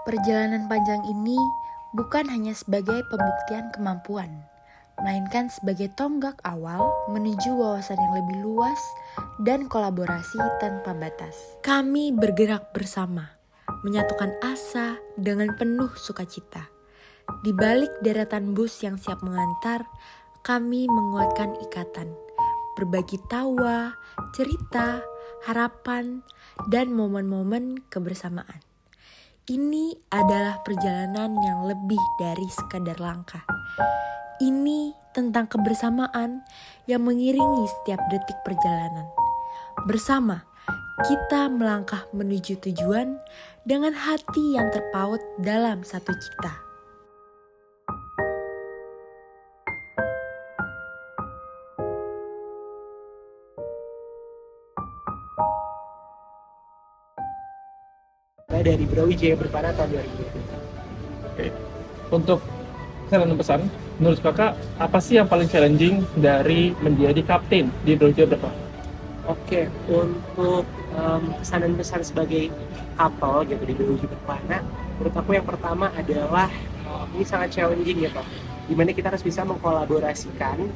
Perjalanan panjang ini bukan hanya sebagai pembuktian kemampuan, melainkan sebagai tonggak awal menuju wawasan yang lebih luas dan kolaborasi tanpa batas. Kami bergerak bersama, menyatukan asa dengan penuh sukacita. Di balik deretan bus yang siap mengantar, kami menguatkan ikatan, berbagi tawa, cerita, harapan, dan momen-momen kebersamaan. Ini adalah perjalanan yang lebih dari sekadar langkah. Ini tentang kebersamaan yang mengiringi setiap detik perjalanan. Bersama, kita melangkah menuju tujuan dengan hati yang terpaut dalam satu cita. Dari Brawijaya Berpana tahun 2020. Oke. Untuk saran dan pesan, menurut kakak apa sih yang paling challenging dari menjadi kapten di Brawijaya Berpana? Oke, untuk pesan dan pesan sebagai couple gitu di Brawijaya Berpana, menurut aku yang pertama adalah ini sangat challenging ya Pak, dimana kita harus bisa mengkolaborasikan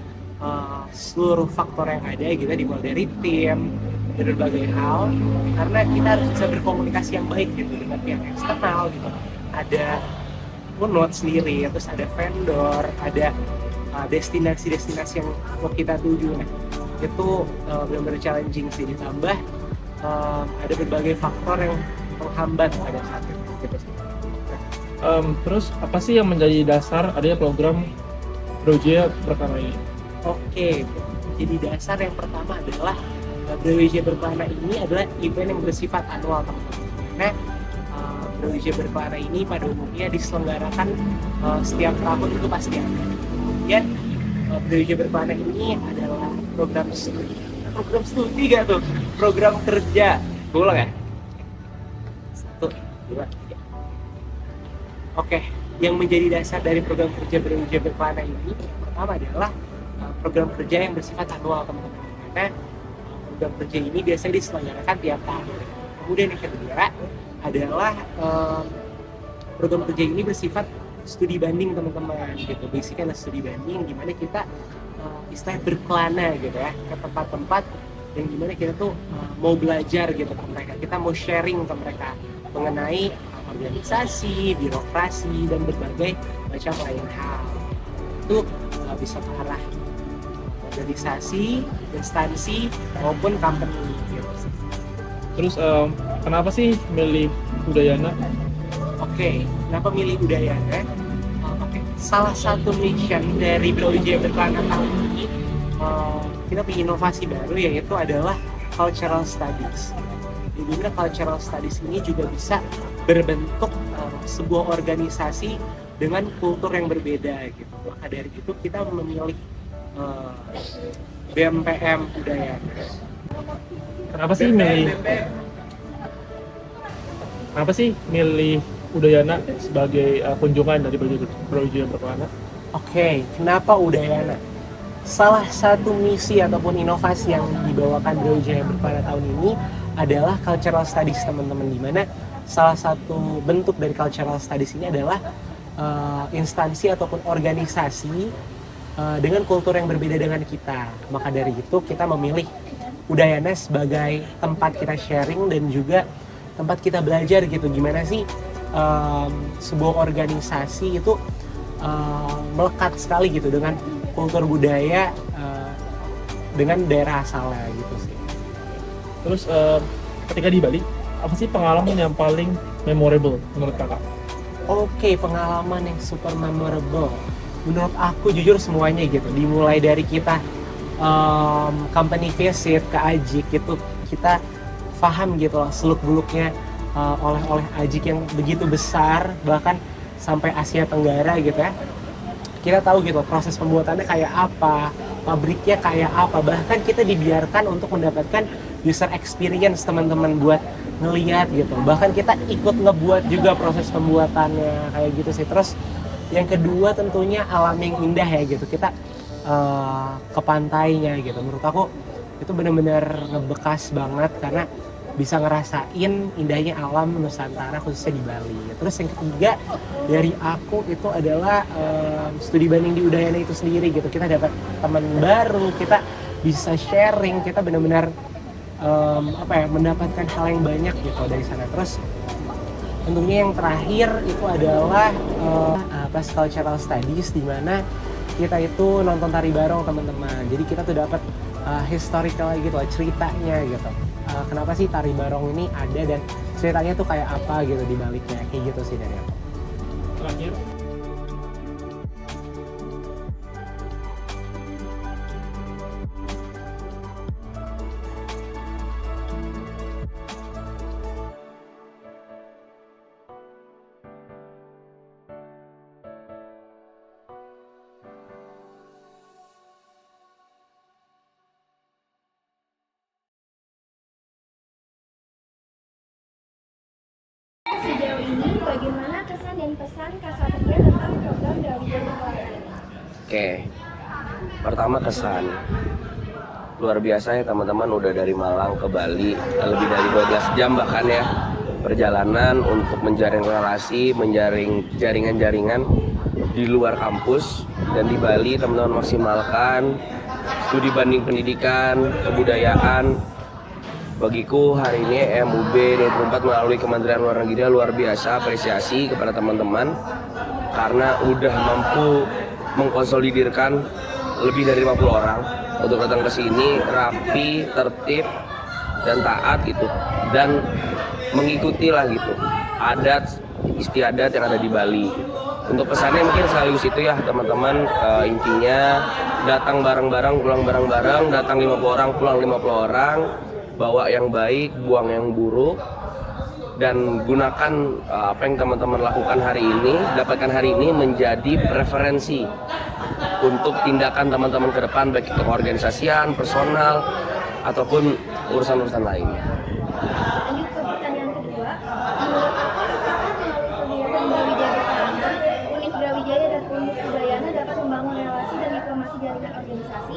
seluruh faktor yang ada gitu, dimulai dari tim dan berbagai hal, karena kita harus bisa berkomunikasi yang baik gitu dengan pihak eksternal gitu. Ada Unot sendiri, terus ada vendor, ada destinasi-destinasi yang mau kita tuju. Nah, itu benar-benar challenging sih, ditambah ada berbagai faktor yang menghambat pada saat itu gitu sih. Terus apa sih yang menjadi dasar adanya program Brawijaya Berpana ini? Oke, jadi dasar yang pertama adalah Brawijaya Berkelana ini adalah event yang bersifat annual teman-teman. Karena Brawijaya Berkelana ini pada umumnya diselenggarakan setiap tahun itu pasti ada. Kemudian Brawijaya Berkelana ini adalah program studi gak tuh? Program kerja. Boleh ya? 1, 2, 3. Oke, yang menjadi dasar dari program kerja Brawijaya Berkelana ini pertama adalah program kerja yang bersifat annual teman-teman. Karena program kerja ini biasanya diselenggarakan tiap tahun. Kemudian yang kedua adalah program kerja ini bersifat studi banding teman-teman gitu. Basicnya adalah studi banding gimana kita istilah berkelana gitu ya ke tempat-tempat yang gimana kita tuh mau belajar gitu ke mereka. Kita mau sharing ke mereka mengenai organisasi, birokrasi dan berbagai macam lain hal. Itu bisa ke arah organisasi, instansi maupun company gitu. Terus kenapa sih milih Udayana? Oke, kenapa milih Udayana? Oke, salah satu mission dari Brawijaya Berkelana tahun ini kita punya inovasi baru, yaitu adalah cultural studies. Di mana cultural studies ini juga bisa berbentuk sebuah organisasi dengan kultur yang berbeda gitu. Maka dari itu kita memilih BMPM Udayana. Kenapa sih milih Udayana sebagai kunjungan dari Brawijaya Berkelana? Oke, kenapa Udayana? Salah satu misi ataupun inovasi yang dibawakan Brawijaya Berkelana tahun ini adalah cultural studies teman-teman, di mana salah satu bentuk dari cultural studies ini adalah instansi ataupun organisasi dengan kultur yang berbeda dengan kita. Maka dari itu kita memilih Udayana sebagai tempat kita sharing dan juga tempat kita belajar gitu, gimana sih sebuah organisasi itu melekat sekali gitu dengan kultur budaya dengan daerah asalnya gitu sih. Terus ketika di Bali, apa sih pengalaman yang paling memorable menurut kakak? Oke, pengalaman yang super memorable. Menurut aku jujur semuanya gitu, dimulai dari kita company visit ke Ajik gitu, kita paham gitu loh seluk-beluknya oleh-oleh Ajik yang begitu besar, bahkan sampai Asia Tenggara gitu ya. Kita tahu gitu proses pembuatannya kayak apa, pabriknya kayak apa, bahkan kita dibiarkan untuk mendapatkan user experience teman-teman buat ngelihat gitu. Bahkan kita ikut ngebuat juga proses pembuatannya kayak gitu sih. Terus yang kedua tentunya alam yang indah ya gitu, kita ke pantainya gitu. Menurut aku itu benar-benar ngebekas banget karena bisa ngerasain indahnya alam Nusantara khususnya di Bali. Terus yang ketiga dari aku itu adalah studi banding di Udayana itu sendiri gitu. Kita dapat teman baru, kita bisa sharing, kita benar-benar mendapatkan hal yang banyak gitu dari sana. Terus tentunya yang terakhir itu adalah pas cultural studies, di mana kita itu nonton tari bareng teman-teman. Jadi kita tuh dapat historical gitu lah, ceritanya gitu. Kenapa sih tari barong ini ada dan ceritanya tuh kayak apa gitu di baliknya, kayak gitu sih dari aku. Terakhir, Sejauh ini, bagaimana kesan dan pesan Kak Satria tentang program Brawijaya Berkelanjutan? Oke, pertama kesan luar biasa ya teman-teman, udah dari Malang ke Bali lebih dari 12 jam bahkan ya perjalanan untuk menjaring relasi, menjaring jaringan-jaringan di luar kampus. Dan di Bali teman-teman maksimalkan studi banding pendidikan, kebudayaan. Bagiku hari ini MUB 24 melalui Kementerian Luar Negeri luar biasa apresiasi kepada teman-teman karena udah mampu mengkonsolidirkan lebih dari 50 orang untuk datang ke sini rapi, tertib dan taat gitu, dan mengikuti lah gitu adat istiadat yang ada di Bali. Untuk pesannya mungkin sekaligus itu ya teman-teman, intinya datang bareng-bareng, pulang bareng-bareng, datang 50 orang, pulang 50 orang. Bawa yang baik, buang yang buruk, dan gunakan apa yang teman-teman lakukan hari ini, dapatkan hari ini menjadi preferensi untuk tindakan teman-teman ke depan, baik itu organisasian, personal, ataupun urusan-urusan lainnya. Lanjut ke pertanyaan kedua, menurut aku apakah melalui kegiatan Brawijaya Berkelanjutan, Univ Brawijaya dan Univ Udayana dapat membangun relasi dan diplomasi jaringan organisasi?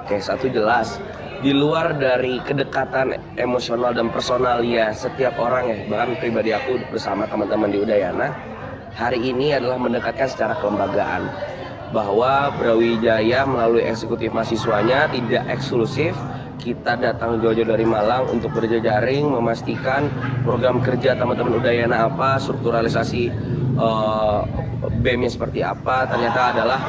Oke, satu jelas, di luar dari kedekatan emosional dan personal ya setiap orang ya, bahkan pribadi aku bersama teman-teman di Udayana, hari ini adalah mendekatkan secara kelembagaan bahwa Brawijaya melalui eksekutif mahasiswanya tidak eksklusif. Kita datang jauh-jauh dari Malang untuk berjejaring, memastikan program kerja teman-teman Udayana apa, strukturalisasi BEM-nya seperti apa. Ternyata adalah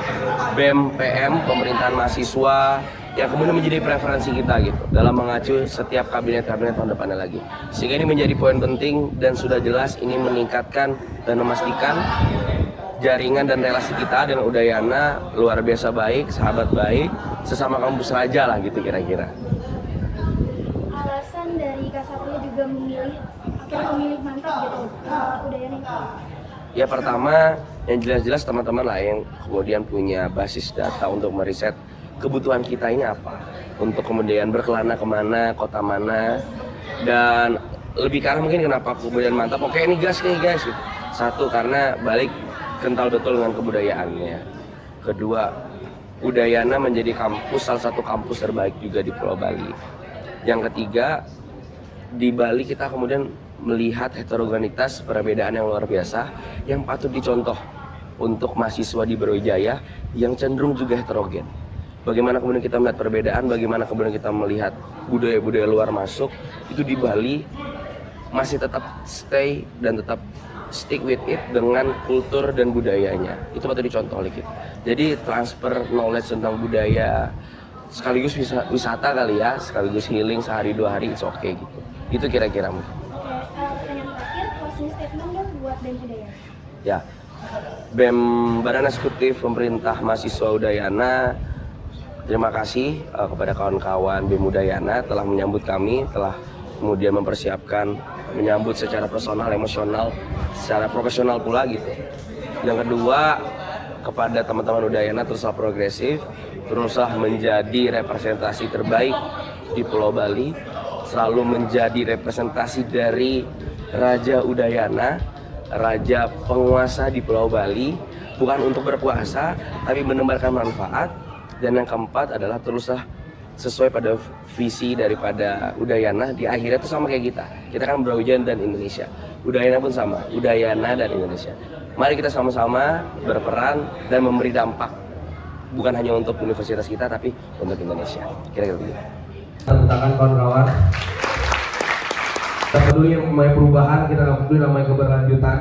BEM PM, pemerintahan mahasiswa, yang kemudian menjadi preferensi kita gitu dalam mengacu setiap kabinet-kabinet tahun depannya lagi. Sehingga ini menjadi poin penting dan sudah jelas ini meningkatkan dan memastikan jaringan dan relasi kita dengan Udayana luar biasa baik, sahabat baik, sesama kampus raja lah gitu kira-kira. Alasan dari Kak Satria juga akhirnya memilih mantap gitu Udayana itu? Ya pertama, yang jelas-jelas teman-teman lah yang kemudian punya basis data untuk meriset kebutuhan kita ini apa, untuk kemudian berkelana kemana, kota mana, dan lebih karena mungkin kenapa kemudian mantap, oke ini gas nih guys gitu. Satu, karena balik kental betul dengan kebudayaannya. Kedua, Udayana menjadi salah satu kampus terbaik juga di Pulau Bali. Yang ketiga, di Bali kita kemudian melihat heterogenitas perbedaan yang luar biasa yang patut dicontoh untuk mahasiswa di Brawijaya yang cenderung juga heterogen. Bagaimana kemudian kita melihat perbedaan, bagaimana kemudian kita melihat budaya-budaya luar masuk, itu di Bali masih tetap stay dan tetap stick with it dengan kultur dan budayanya. Itu patut dicontoh oleh kita. Jadi transfer knowledge tentang budaya, sekaligus wisata kali ya, sekaligus healing sehari 2 hari, it's okay gitu. Itu kira-kira mungkin. Pertanyaan terakhir, closing statement dong buat BEM Udayana. Ya, BEM Badan Eksekutif Pemerintah Mahasiswa Udayana, terima kasih kepada kawan-kawan BEM Udayana telah menyambut kami, telah kemudian mempersiapkan, menyambut secara personal, emosional, secara profesional pula gitu. Yang kedua, kepada teman-teman Udayana teruslah progresif, teruslah menjadi representasi terbaik di Pulau Bali, selalu menjadi representasi dari Raja Udayana, Raja penguasa di Pulau Bali, bukan untuk berkuasa, tapi menebarkan manfaat. Dan yang keempat adalah teruslah sesuai pada visi daripada Udayana. Di akhirnya itu sama kayak kita. Kita kan Brawijaya dan Indonesia. Udayana pun sama, Udayana dan Indonesia. Mari kita sama-sama berperan dan memberi dampak bukan hanya untuk universitas kita tapi untuk Indonesia. Kira-kira begitu. Tantangan kawan-kawan. Kita peduli yang namanya perubahan, kita nggak peduli namanya keberlanjutan,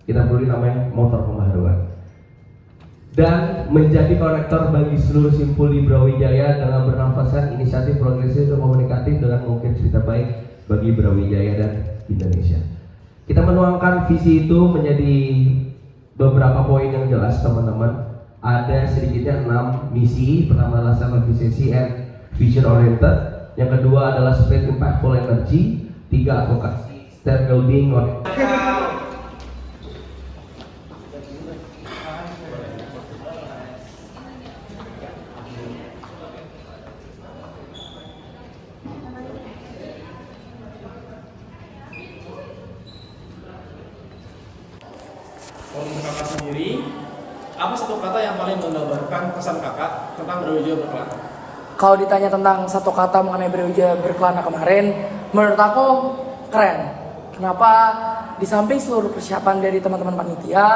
kita peduli namanya motor pembaharuan. Dan menjadi konektor bagi seluruh simpul di Brawijaya dengan bernafaskan inisiatif progresif dan komunikatif dengan mungkin cerita baik bagi Brawijaya dan Indonesia. Kita menuangkan visi itu menjadi beberapa poin yang jelas, teman-teman. Ada sedikitnya 6 misi. Pertama adalah self efficiency and vision oriented. Yang kedua adalah spread impactful energy. 3 advokasi stand well-being. Untuk kakak sendiri, apa satu kata yang paling menggambarkan pesan kakak tentang Brawijaya Berkelana? Kalau ditanya tentang satu kata mengenai Brawijaya Berkelana kemarin, menurut aku keren. Kenapa? Di samping seluruh persiapan dari teman-teman panitia,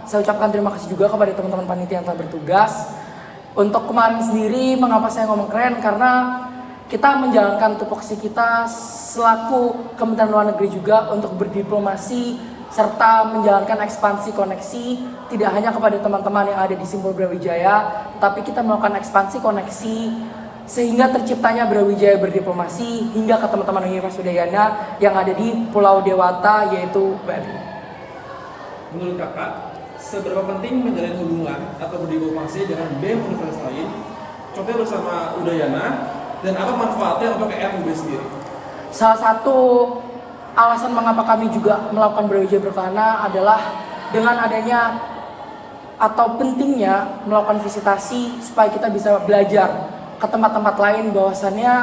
saya ucapkan terima kasih juga kepada teman-teman panitia yang telah bertugas. Untuk kemarin sendiri, mengapa saya ngomong keren? Karena kita menjalankan tupoksi kita selaku Kementerian Luar Negeri juga untuk berdiplomasi serta menjalankan ekspansi koneksi tidak hanya kepada teman-teman yang ada di Simpul Brawijaya, tapi kita melakukan ekspansi koneksi sehingga terciptanya Brawijaya berdiplomasi hingga ke teman-teman Universitas Udayana yang ada di Pulau Dewata, yaitu Bali. Menurut kakak, seberapa penting menjalin hubungan atau berdiplomasi dengan BEM universitas lain, contohnya bersama Udayana, dan apa manfaatnya untuk EMUB sendiri? Salah satu alasan mengapa kami juga melakukan Brawijaya Berkelana adalah dengan adanya atau pentingnya melakukan visitasi supaya kita bisa belajar ke tempat-tempat lain bahwasannya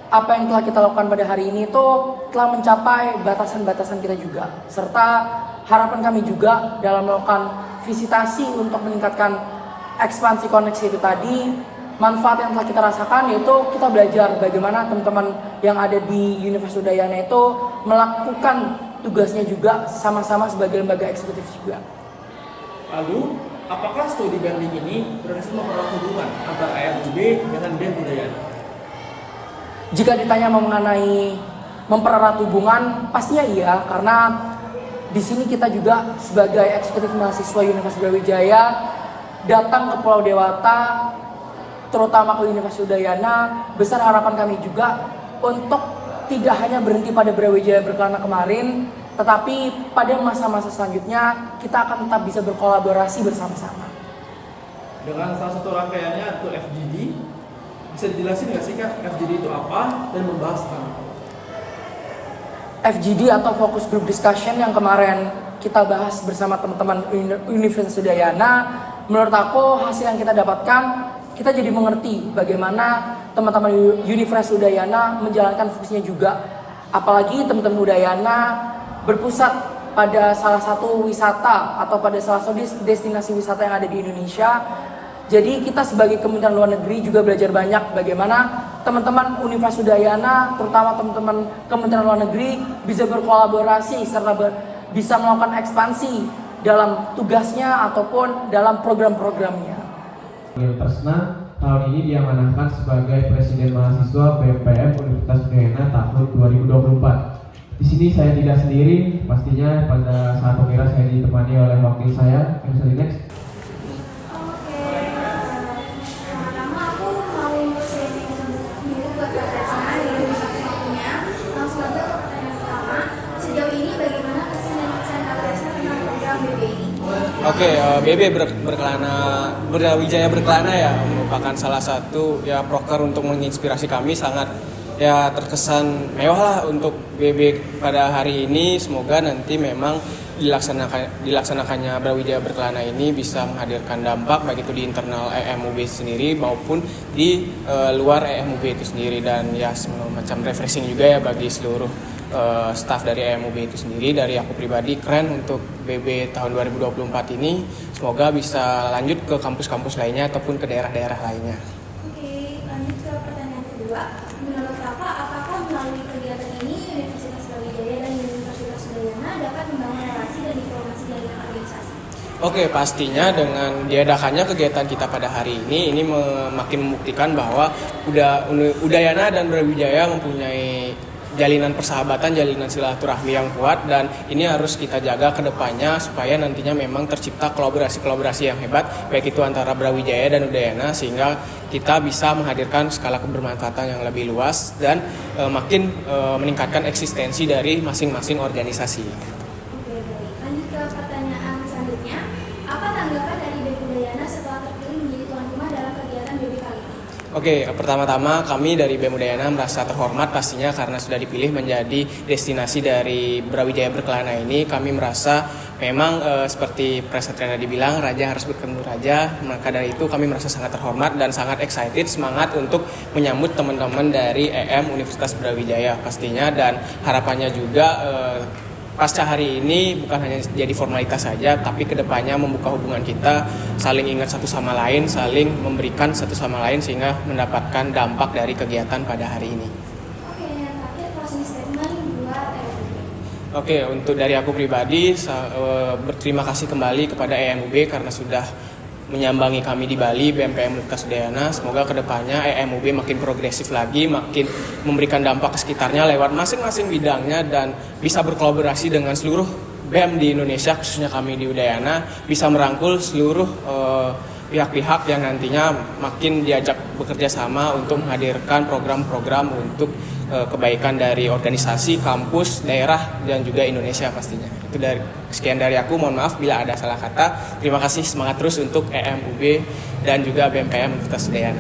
apa yang telah kita lakukan pada hari ini itu telah mencapai batasan-batasan kita juga, serta harapan kami juga dalam melakukan visitasi untuk meningkatkan ekspansi koneksi itu tadi. Manfaat yang telah kita rasakan yaitu kita belajar bagaimana teman-teman yang ada di Universitas Udayana itu melakukan tugasnya juga sama-sama sebagai lembaga eksekutif juga. Lalu, apakah studi banding ini berhasil mempererat hubungan antara EMUB dengan BEM Udayana? Jika ditanya mengenai mempererat hubungan, pastinya iya, karena di sini kita juga sebagai eksekutif mahasiswa Universitas Brawijaya datang ke Pulau Dewata, terutama ke Universitas Udayana. Besar harapan kami juga untuk tidak hanya berhenti pada Brawijaya Berkelana kemarin, tetapi pada masa-masa selanjutnya kita akan tetap bisa berkolaborasi bersama-sama. Dengan salah satu rangkaiannya itu FGD, bisa dijelasin nggak sih Kak, FGD itu apa dan membahas tentang apa? FGD atau Focus Group Discussion yang kemarin kita bahas bersama teman-teman Universitas Udayana, menurut aku hasil yang kita dapatkan, kita jadi mengerti bagaimana teman-teman Universitas Udayana menjalankan fungsinya juga. Apalagi teman-teman Udayana berpusat pada salah satu wisata atau pada salah satu destinasi wisata yang ada di Indonesia. Jadi kita sebagai Kementerian Luar Negeri juga belajar banyak bagaimana teman-teman Universitas Udayana, terutama teman-teman Kementerian Luar Negeri bisa berkolaborasi serta bisa melakukan ekspansi dalam tugasnya ataupun dalam program-programnya. Tersna tahun ini diamanahkan sebagai Presiden Mahasiswa BMPM Universitas Udayana tahun 2024. Di sini saya tidak sendiri, pastinya pada saat pengira saya ditemani oleh wakil saya, yang next. Pertama aku mau sharing dulu buat Kak Tresna yang bisa waktunya. Langsung aja ke pertanyaan pertama. Sejauh ini bagaimana kesan dan kesan Kak Tresna tentang program BB ini? Oke, BB Berkelana, Brawijaya Berkelana ya merupakan salah satu ya proker untuk menginspirasi kami, sangat ya terkesan mewah lah untuk BB pada hari ini. Semoga nanti memang dilaksanakannya Brawijaya Berkelana ini bisa menghadirkan dampak baik itu di internal EMUB sendiri maupun di luar EMUB itu sendiri, dan ya semacam refreshing juga ya bagi seluruh staff dari EMUB itu sendiri. Dari aku pribadi keren untuk BB tahun 2024 ini, semoga bisa lanjut ke kampus-kampus lainnya ataupun ke daerah-daerah lainnya. Oke, lanjut ke pertanyaan Oke, pastinya dengan diadakannya kegiatan kita pada hari ini makin membuktikan bahwa Udayana dan Brawijaya mempunyai jalinan persahabatan, jalinan silaturahmi yang kuat, dan ini harus kita jaga ke depannya supaya nantinya memang tercipta kolaborasi-kolaborasi yang hebat baik itu antara Brawijaya dan Udayana, sehingga kita bisa menghadirkan skala kebermanfaatan yang lebih luas dan makin meningkatkan eksistensi dari masing-masing organisasi. Oke, baik. Lanjut ke pertanyaan selanjutnya. Apa tanggapan dari BEM Udayana setelah terpilih menjadi tuan rumah dalam kegiatan BEM kali ini? Oke, pertama-tama kami dari BEM Udayana merasa terhormat pastinya karena sudah dipilih menjadi destinasi dari Brawijaya Berkelana ini. Kami merasa memang seperti Presatria dibilang, raja harus bertemu raja. Maka dari itu kami merasa sangat terhormat dan sangat excited, semangat untuk menyambut teman-teman dari EM Universitas Brawijaya pastinya, dan harapannya juga pasca hari ini bukan hanya jadi formalitas saja, tapi kedepannya membuka hubungan kita, saling ingat satu sama lain, saling memberikan satu sama lain sehingga mendapatkan dampak dari kegiatan pada hari ini. Oke, yang terakhir closing statement buat EMUB. Oke, untuk dari aku pribadi berterima kasih kembali kepada EMUB karena sudah menyambangi kami di Bali, BMPM Universitas Udayana. Semoga kedepannya EMUB makin progresif lagi, makin memberikan dampak ke sekitarnya lewat masing-masing bidangnya, dan bisa berkolaborasi dengan seluruh BEM di Indonesia, khususnya kami di Udayana, bisa merangkul seluruh pihak-pihak yang nantinya makin diajak bekerja sama untuk menghadirkan program-program untuk kebaikan dari organisasi, kampus, daerah, dan juga Indonesia pastinya. Itu sekian dari aku, mohon maaf bila ada salah kata. Terima kasih, semangat terus untuk EMUB dan juga BMPM Universitas Udayana.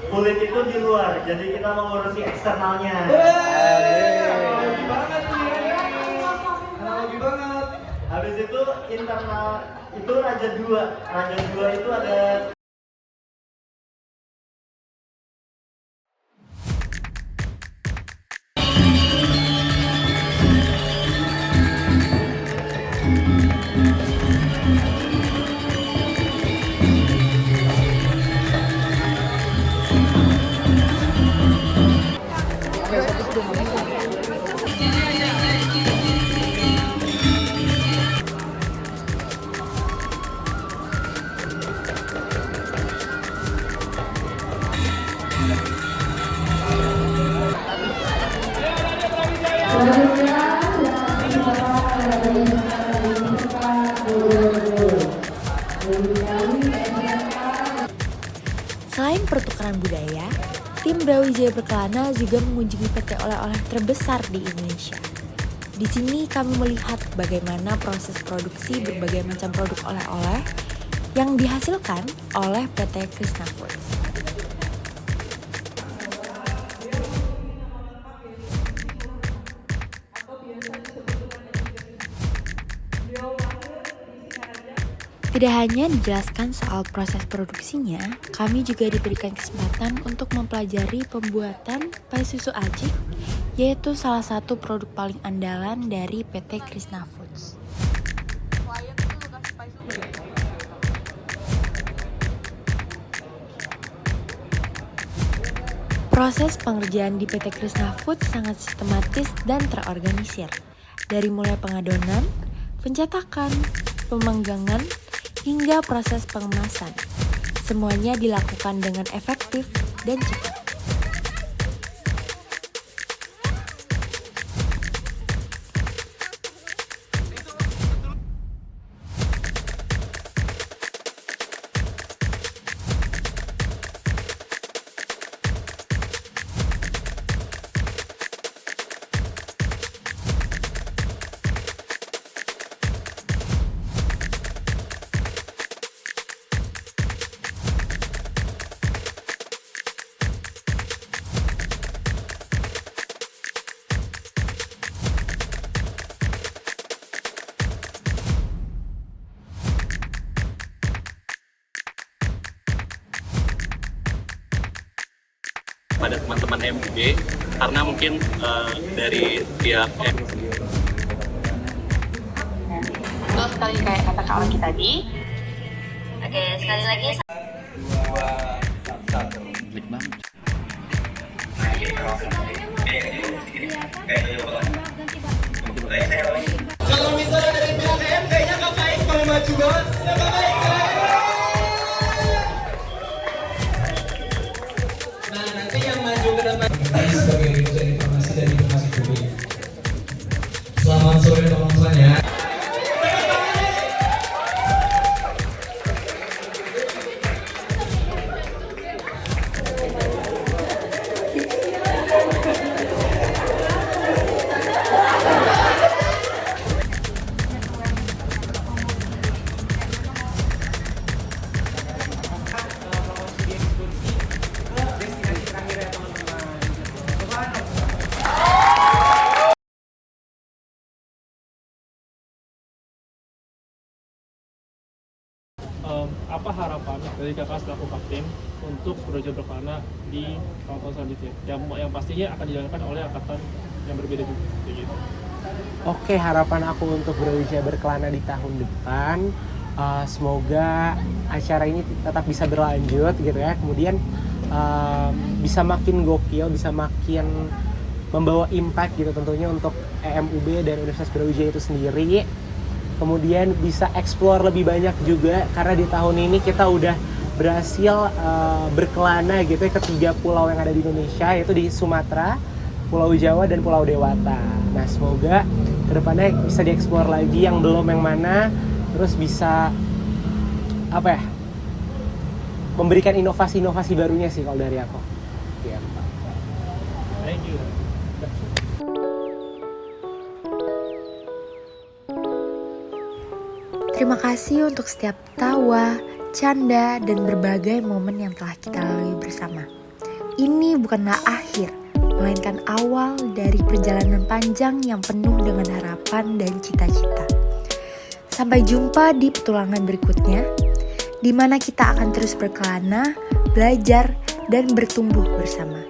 Kulit itu di luar, jadi kita mengurusi eksternalnya. Habis itu internal itu Raja 2. Raja 2 itu ada Selain pertukaran budaya, tim Brawijaya Berkelana juga mengunjungi PT oleh-oleh terbesar di Indonesia. Di sini kami melihat bagaimana proses produksi berbagai macam produk oleh-oleh yang dihasilkan oleh PT Krishna Foods. Tidak hanya dijelaskan soal proses produksinya, kami juga diberikan kesempatan untuk mempelajari pembuatan pai susu Ajik, yaitu salah satu produk paling andalan dari PT Krishna Foods. Proses pengerjaan di PT Krishna Foods sangat sistematis dan terorganisir, dari mulai pengadonan, pencetakan, pemanggangan, hingga proses pengemasan. Semuanya dilakukan dengan efektif dan cepat. pada teman-teman MUB karena mungkin dari pihak Betul sekali kayak kata kawan kita tadi. Oke, sekali lagi. 2, 1. Nah, nanti yang maju ke depan sebagai urusan informasi dan informasi publik. Selamat sore teman-teman ya. Apa harapan dari kakak selaku kapten untuk Brawijaya Berkelana di tahun-tahun selanjutnya? Yang pastinya akan dijalankan oleh angkatan yang berbeda juga. Gitu. Oke, harapan aku untuk Brawijaya Berkelana di tahun depan, semoga acara ini tetap bisa berlanjut gitu ya. Kemudian bisa makin gokil, bisa makin membawa impact gitu tentunya untuk EMUB dan Universitas Brawijaya itu sendiri. Kemudian bisa explore lebih banyak juga karena di tahun ini kita udah berhasil berkelana gitu ya ke 3 pulau yang ada di Indonesia, yaitu di Sumatera, Pulau Jawa, dan Pulau Dewata. Nah, semoga kedepannya bisa dieksplor lagi yang belum yang mana, terus bisa apa ya, memberikan inovasi-inovasi barunya sih kalau dari aku. Ya, Thank you. Terima kasih untuk setiap tawa, canda, dan berbagai momen yang telah kita lalui bersama. Ini bukanlah akhir, melainkan awal dari perjalanan panjang yang penuh dengan harapan dan cita-cita. Sampai jumpa di petualangan berikutnya, di mana kita akan terus berkelana, belajar, dan bertumbuh bersama.